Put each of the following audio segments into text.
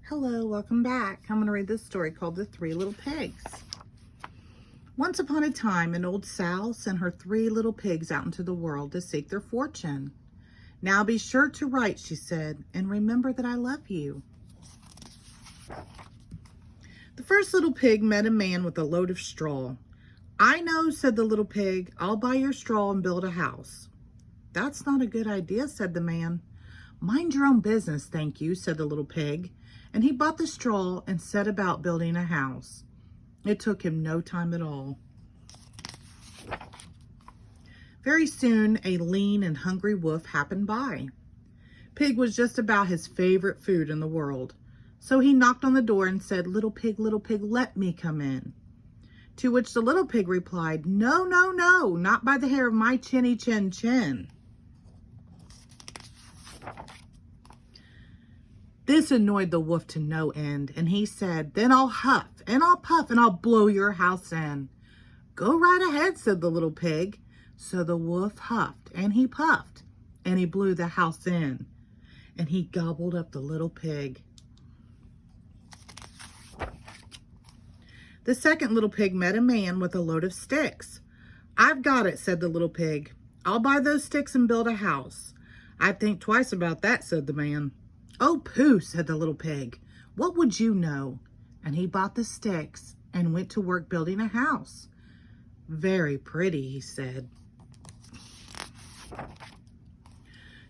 Hello, welcome back. I'm going to read this story called The Three Little Pigs. Once upon a time, an old sow sent her 3 little pigs out into the world to seek their fortune. Now be sure to write, she said, and remember that I love you. The first little pig met a man with a load of straw. I know, said the little pig, I'll buy your straw and build a house. That's not a good idea, said the man. Mind your own business, thank you, said the little pig. And he bought the straw and set about building a house. It took him no time at all. Very soon, a lean and hungry wolf happened by. Pig was just about his favorite food in the world. So he knocked on the door and said, little pig, let me come in. To which the little pig replied, no, no, no, not by the hair of my chinny chin chin. This annoyed the wolf to no end, and he said, then I'll huff and I'll puff and I'll blow your house in. Go right ahead, said the little pig. So the wolf huffed and he puffed and he blew the house in, and he gobbled up the little pig. The second little pig met a man with a load of sticks. I've got it, said the little pig. I'll buy those sticks and build a house. I'd think twice about that, said the man. Oh, pooh, said the little pig. What would you know? And he bought the sticks and went to work building a house. Very pretty, he said.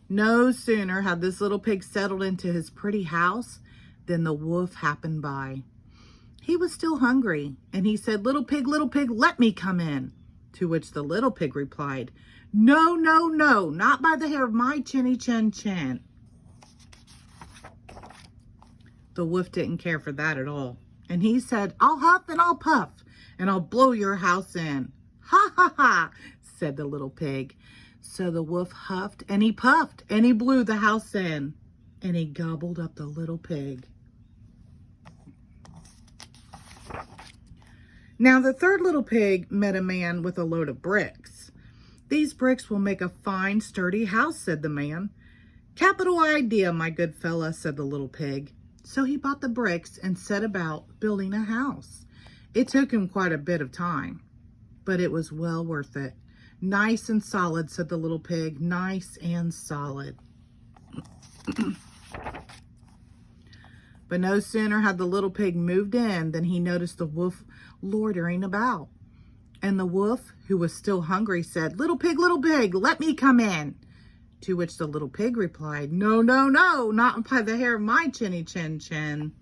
No sooner had this little pig settled into his pretty house than the wolf happened by. He was still hungry, and he said, little pig, let me come in. To which the little pig replied, no, no, no, not by the hair of my chinny chin chin. The wolf didn't care for that at all. And he said, I'll huff and I'll puff and I'll blow your house in. Ha, ha, ha, said the little pig. So the wolf huffed and he puffed and he blew the house in, and he gobbled up the little pig. Now the third little pig met a man with a load of bricks. These bricks will make a fine, sturdy house, said the man. Capital idea, my good fella, said the little pig. So he bought the bricks and set about building a house. It took him quite a bit of time, but it was well worth it. Nice and solid, said the little pig. Nice and solid. But no sooner had the little pig moved in than he noticed the wolf loitering about. And the wolf, who was still hungry, said, little pig, let me come in. To which the little pig replied, no, no, no, not by the hair of my chinny chin chin.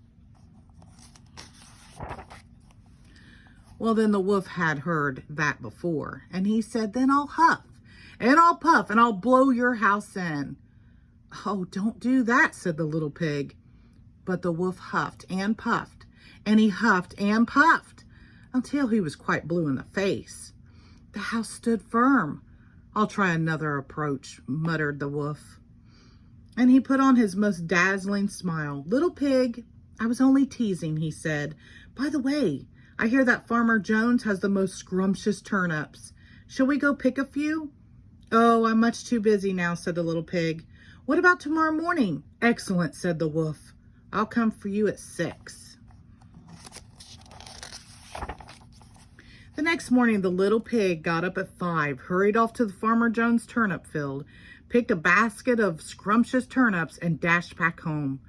Well, then the wolf had heard that before, and he said, then I'll huff and I'll puff and I'll blow your house in. Oh, don't do that, said the little pig. But the wolf huffed and puffed, and he huffed and puffed until he was quite blue in the face. The house stood firm. I'll try another approach, muttered the wolf. And he put on his most dazzling smile. Little pig, I was only teasing, he said. By the way, I hear that Farmer Jones has the most scrumptious turnips. Shall we go pick a few? Oh, I'm much too busy now, said the little pig. What about tomorrow morning? Excellent, said the wolf. I'll come for you at 6. The next morning, the little pig got up at 5, hurried off to the Farmer Jones turnip field, picked a basket of scrumptious turnips, and dashed back home.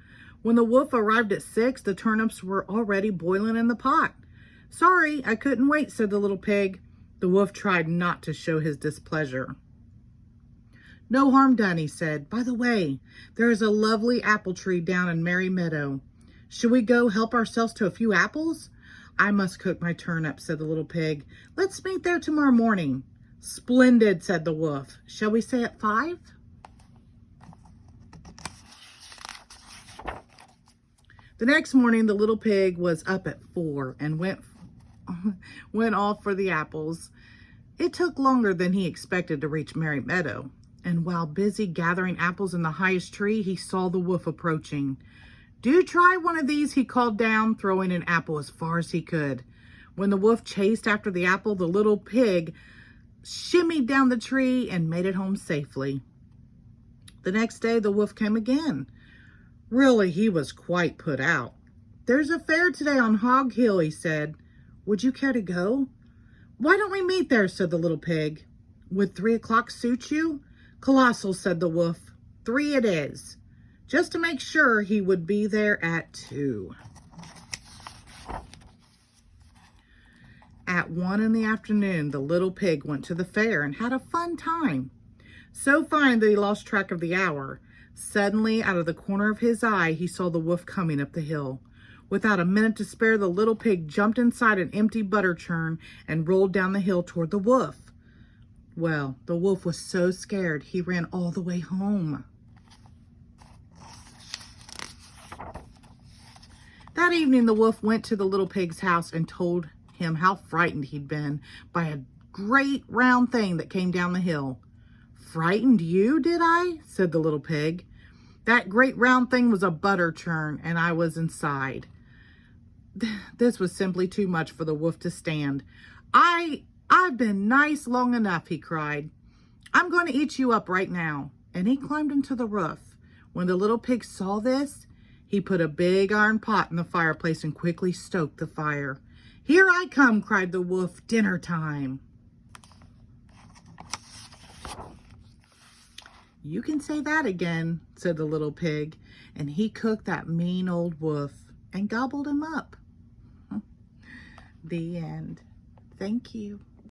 When the wolf arrived at 6, the turnips were already boiling in the pot. Sorry, I couldn't wait, said the little pig. The wolf tried not to show his displeasure. No harm done, he said. By the way, there is a lovely apple tree down in Merry Meadow. Should we go help ourselves to a few apples? I must cook my turnips, said the little pig. Let's meet there tomorrow morning. Splendid, said the wolf. Shall we say at 5? The next morning, the little pig was up at 4 and went off for the apples. It took longer than he expected to reach Merry Meadow, and while busy gathering apples in the highest tree, he saw the wolf approaching. Do try one of these, he called down, throwing an apple as far as he could. When the wolf chased after the apple, the little pig shimmied down the tree and made it home safely. The next day, the wolf came again. Really, he was quite put out. "There's a fair today on Hog Hill," he said. "Would you care to go?" "Why don't we meet there?" said the little pig. "Would 3 o'clock suit you?" "Colossal," said the wolf. "3 it is." Just to make sure, he would be there at 2. At 1 in the afternoon, the little pig went to the fair and had a fun time. So fine that he lost track of the hour. Suddenly, out of the corner of his eye, he saw the wolf coming up the hill. Without a minute to spare, the little pig jumped inside an empty butter churn and rolled down the hill toward the wolf. Well, the wolf was so scared, he ran all the way home. That evening, the wolf went to the little pig's house and told him how frightened he'd been by a great round thing that came down the hill. "Frightened you, did I?" said the little pig. "That great round thing was a butter churn, and I was inside." This was simply too much for the wolf to stand. I've been nice long enough," he cried. "I'm going to eat you up right now." And he climbed into the roof. When the little pig saw this, he put a big iron pot in the fireplace and quickly stoked the fire. "Here I come," cried the wolf. "Dinner time." "You can say that again," said the little pig, and he cooked that mean old wolf and gobbled him up. The end. Thank you.